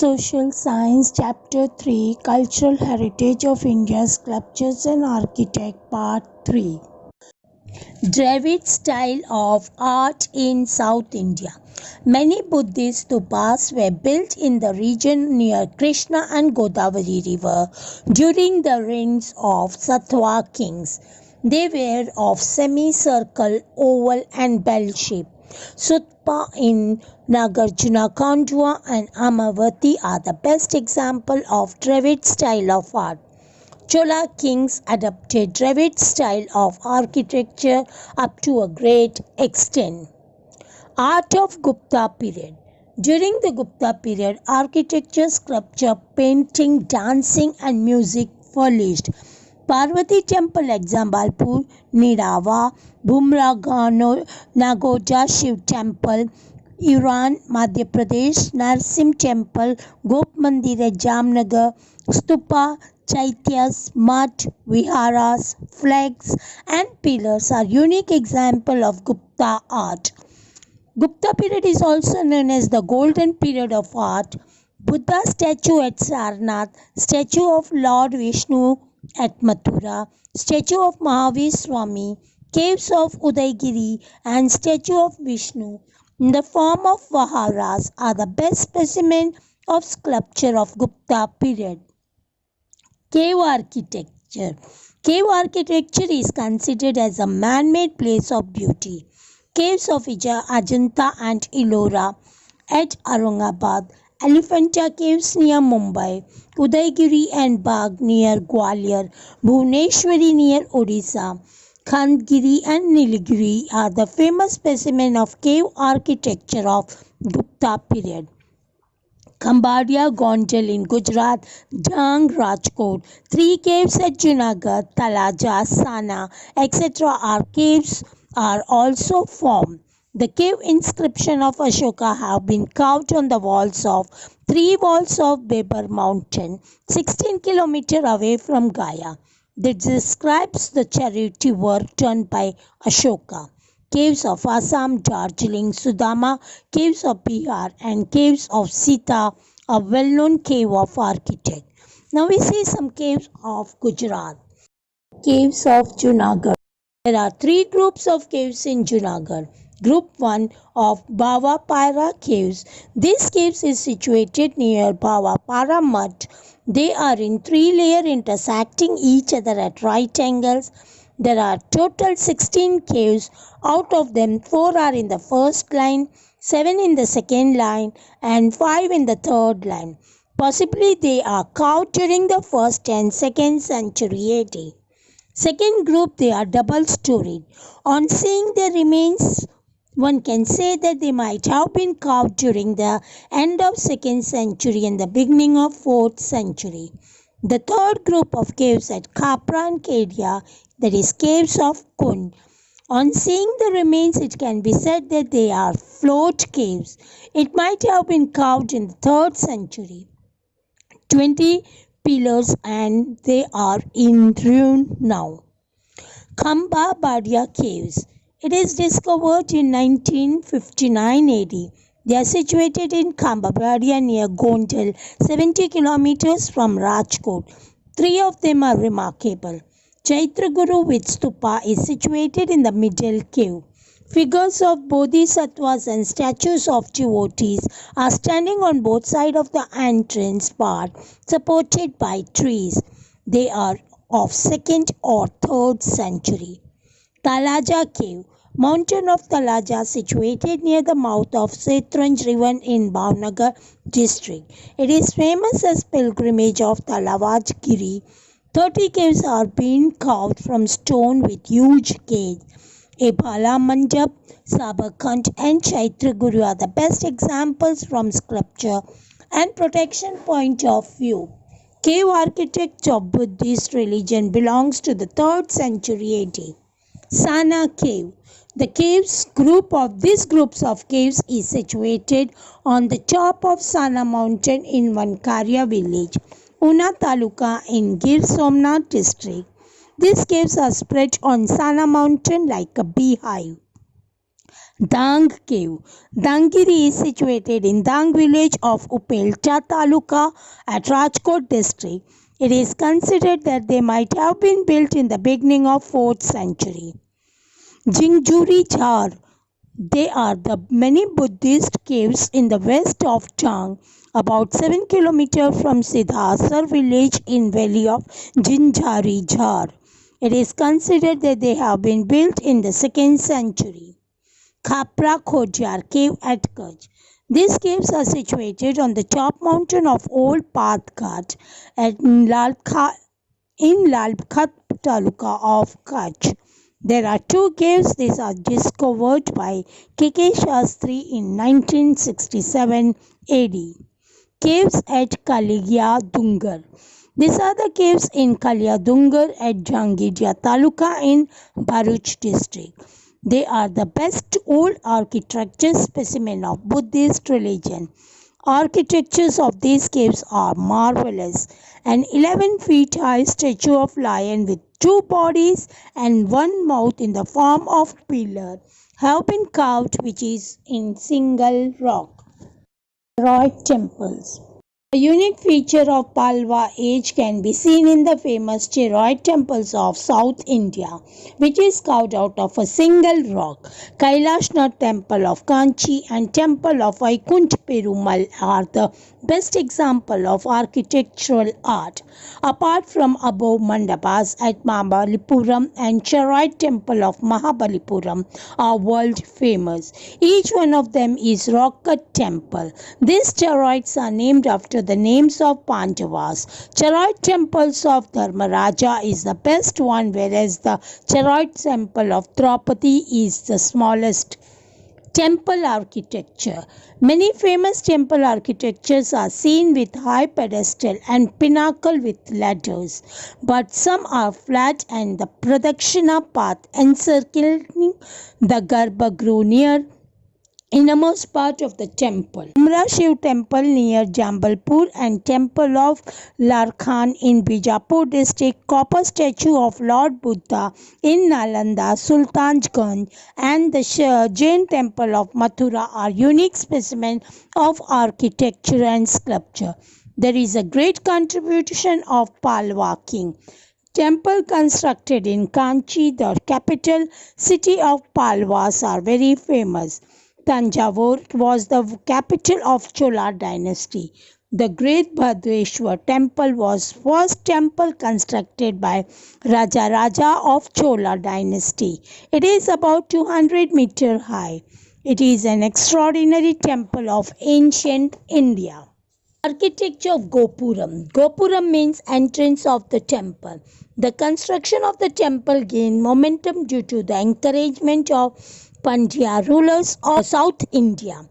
Social Science Chapter 3 Cultural Heritage of India Sculptures and Architect Part 3 Dravid Style of Art in South India. Many Buddhist stupas were built in the region near Krishna and Godavari River during the reigns of Satwa kings. They were of semicircle, oval and bell shape. Sutpa in Nagarjuna Kandwa and Amavati are the best example of Dravid style of art. Chola kings adopted Dravid style of architecture up to a great extent. Art of Gupta period. During the Gupta period, architecture, sculpture, painting, dancing and music flourished. Parvati Temple at Zambalpur, Nidava, Bhumra Nagoja Shiv Temple, Iran, Madhya Pradesh, Narsim Temple, Gop Mandir at Jamnagar, Stupa, Chaityas, mud, viharas, flags and pillars are unique example of Gupta art. Gupta period is also known as the golden period of art. Buddha statue at Sarnath, statue of Lord Vishnu at Mathura, statue of Mahavir Swami, caves of Udaygiri and statue of Vishnu in the form of viharas are the best specimen of sculpture of Gupta period. Cave architecture. Cave architecture is considered as a man-made place of beauty. Caves of Ajanta and Ellora at Aurangabad, Elephanta Caves near Mumbai, Udaygiri and Bagh near Gwalior, Bhuvaneshwari near Odisha, Khandgiri and Nilgiri are the famous specimen of cave architecture of Gupta period. Khambadiya Gondal in Gujarat, Dang Rajkot, 3 caves at Junagadh, Talaja, Sana, etc. are caves are also formed. The cave inscription of Ashoka have been carved on the walls of 3 walls of Babar mountain, 16 km away from Gaya. That describes the charity work done by Ashoka. Caves of Assam, Darjeeling, Sudama, caves of Bihar and caves of Sita, a well-known cave of architect. Now we see some caves of Gujarat. Caves of Junagadh. There are 3 groups of caves in Junagadh. Group 1 of Bhavapara caves. This caves is situated near Bhavapara Mutt. They are in 3 layers intersecting each other at right angles. There are total 16 caves. Out of them, 4 are in the first line, 7 in the second line, and 5 in the third line. Possibly they are carved during the 1st and 2nd century AD. Second group, they are double-storied. On seeing their remains, one can say that they might have been carved during the end of 2nd century and the beginning of 4th century. The third group of caves at Khapra and Kedia, that is caves of Kund. On seeing the remains, it can be said that they are float caves. It might have been carved in the 3rd century. 20 pillars and they are in ruin now. Khamba Badia Caves. It is discovered in 1959 AD. They are situated in Khambhabadia near Gondal, 70 kilometers from Rajkot. 3 of them are remarkable. Chaitraguru with stupa is situated in the middle cave. Figures of bodhisattvas and statues of devotees are standing on both sides of the entrance part, supported by trees. They are of 2nd or 3rd century. Talaja Cave. Mountain of Talaja situated near the mouth of Setranj River in Bhavnagar district. It is famous as pilgrimage of Talawaj Giri. 30 caves are being carved from stone with huge gates. Ebala Mandap, Sabarkand and Chaitraguru are the best examples from sculpture and protection point of view. Cave architecture of Buddhist religion belongs to the 3rd century AD. Sana Cave. The this groups of caves is situated on the top of Sana mountain in Vankaria village, Una Taluka in Gir Somnath district. These caves are spread on Sana mountain like a beehive. Dang Cave. Dangiri is situated in Dang village of Upelta Taluka at Rajkot district. It is considered that they might have been built in the beginning of 4th century. Jingjuri Jhar. They are the many Buddhist caves in the west of Chang, about 7 kilometers from Siddhasar village in valley of Jinjari Jhar. It is considered that they have been built in the 2nd century. Khapra Khojyar Cave at Kutch. These caves are situated on the top mountain of Old Path Ghat at Lalkhat Taluka of Kutch. There are two caves. These are discovered by K.K. Shastri in 1967 AD. Caves at Kaliya Dungar. These are the caves in Kaliya Dungar at Jangidya Taluka in Bharuch district. They are the best old architecture specimen of Buddhist religion. Architectures of these caves are marvelous. An 11 feet high statue of lion with two bodies and one mouth in the form of pillar have been carved, which is in single rock. Cheroid temples. A unique feature of Palwa age can be seen in the famous Cheroid temples of South India, which is carved out of a single rock. Kailashnath temple of Kanchi and temple of Vaikuntha Perumal are the best example of architectural art. Apart from above mandapas at Mahabalipuram and Cheroid temple of Mahabalipuram are world famous. Each one of them is rock cut temple. These Cheroids are named after the names of Pandavas. Cheroid temples of Dharmaraja is the best one, whereas the Cheroid temple of Draupadi is the smallest. Temple architecture. Many famous temple architectures are seen with high pedestal and pinnacle with ladders, but some are flat and the Pradakshina path encircling the Garbhagriha near innermost part of the temple. Umra Shiv temple near Jambalpur and temple of Larkhan in Bijapur district, copper statue of Lord Buddha in Nalanda, Sultanganj and the Jain temple of Mathura are unique specimens of architecture and sculpture. There is a great contribution of Palwa king. Temple constructed in Kanchi, the capital city of Palwas, are very famous. Tanjavur was the capital of Chola dynasty. The great Bhadreshwar temple was first temple constructed by Raja of Chola dynasty. It is about 200 meters high. It is an extraordinary temple of ancient India. Architecture of Gopuram. Gopuram means entrance of the temple. The construction of the temple gained momentum due to the encouragement of Pandya rulers of South India.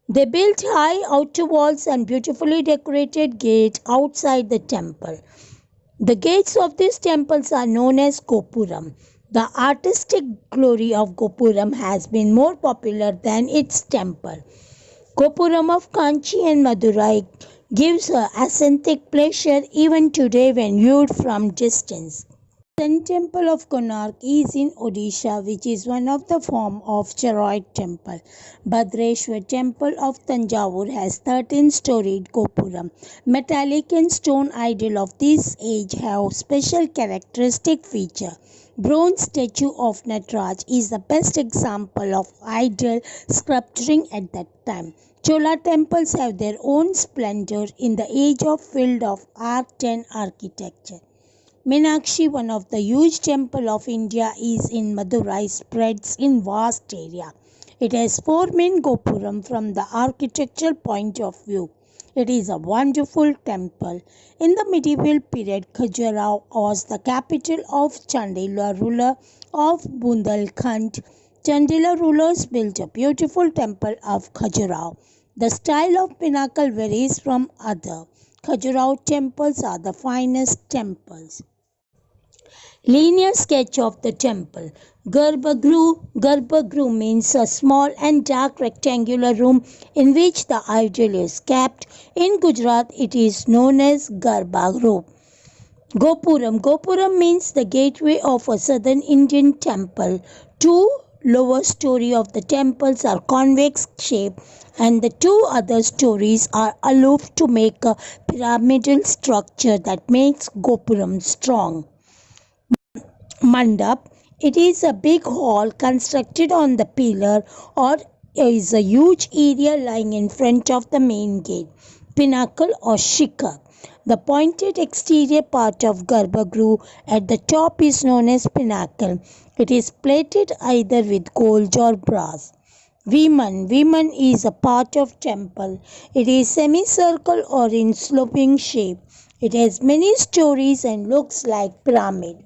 They built high outer walls and beautifully decorated gates outside the temple. The gates of these temples are known as Gopuram. The artistic glory of Gopuram has been more popular than its temple. Gopuram of Kanchi and Madurai gives a aesthetic pleasure even today when viewed from distance. Sun temple of Konark is in Odisha, which is one of the form of Cheroid temple. Bhadreshwar temple of Tanjavur has 13-storied Gopuram. Metallic and stone idol of this age have special characteristic feature. Bronze statue of Nataraj is the best example of idol sculpturing at that time. Chola temples have their own splendor in the age of field of art and architecture. Meenakshi, one of the huge temple of India, is in Madurai, spreads in vast area. It has 4 main gopuram from the architectural point of view. It is a wonderful temple. In the medieval period, Khajuraho was the capital of Chandela ruler of Bundelkhand. Chandela rulers built a beautiful temple of Khajuraho. The style of pinnacle varies from other. Khajuraho temples are the finest temples. Linear sketch of the temple. Garbhagriha means a small and dark rectangular room in which the idol is kept. In Gujarat, it is known as Garbhagriha. Gopuram means the gateway of a southern Indian temple. Two lower story of the temples are convex shape and the two other stories are aloof to make a pyramidal structure that makes Gopuram strong. Mandap. It is a big hall constructed on the pillar or is a huge area lying in front of the main gate. Pinnacle or Shikhar. The pointed exterior part of Garbhagriha at the top is known as pinnacle. It is plated either with gold or brass. Viman. Viman is a part of temple. It is semicircle or in sloping shape. It has many stories and looks like pyramid.